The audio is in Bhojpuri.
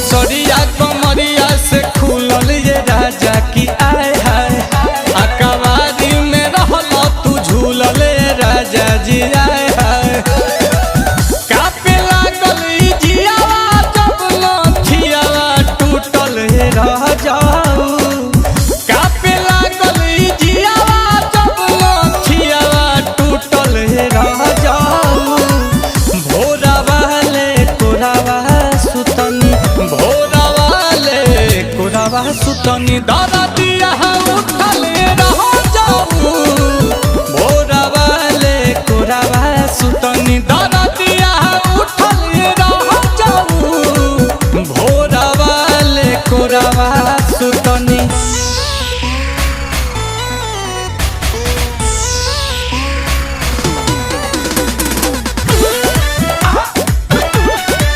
सरिया कमरिया से खुलल ये राजा की आय हाय अकबारी में रहल तू झूलल राजा जी आय हाय कापे लागल ई जियावा जब नथियावा टूटल रह जाऊ कापे लागल ई जियावा जब नथियावा टूटल रह जाऊ भोरावा ले कोरावा सुतनी भोरावा ले कोरावा सुतनी दादा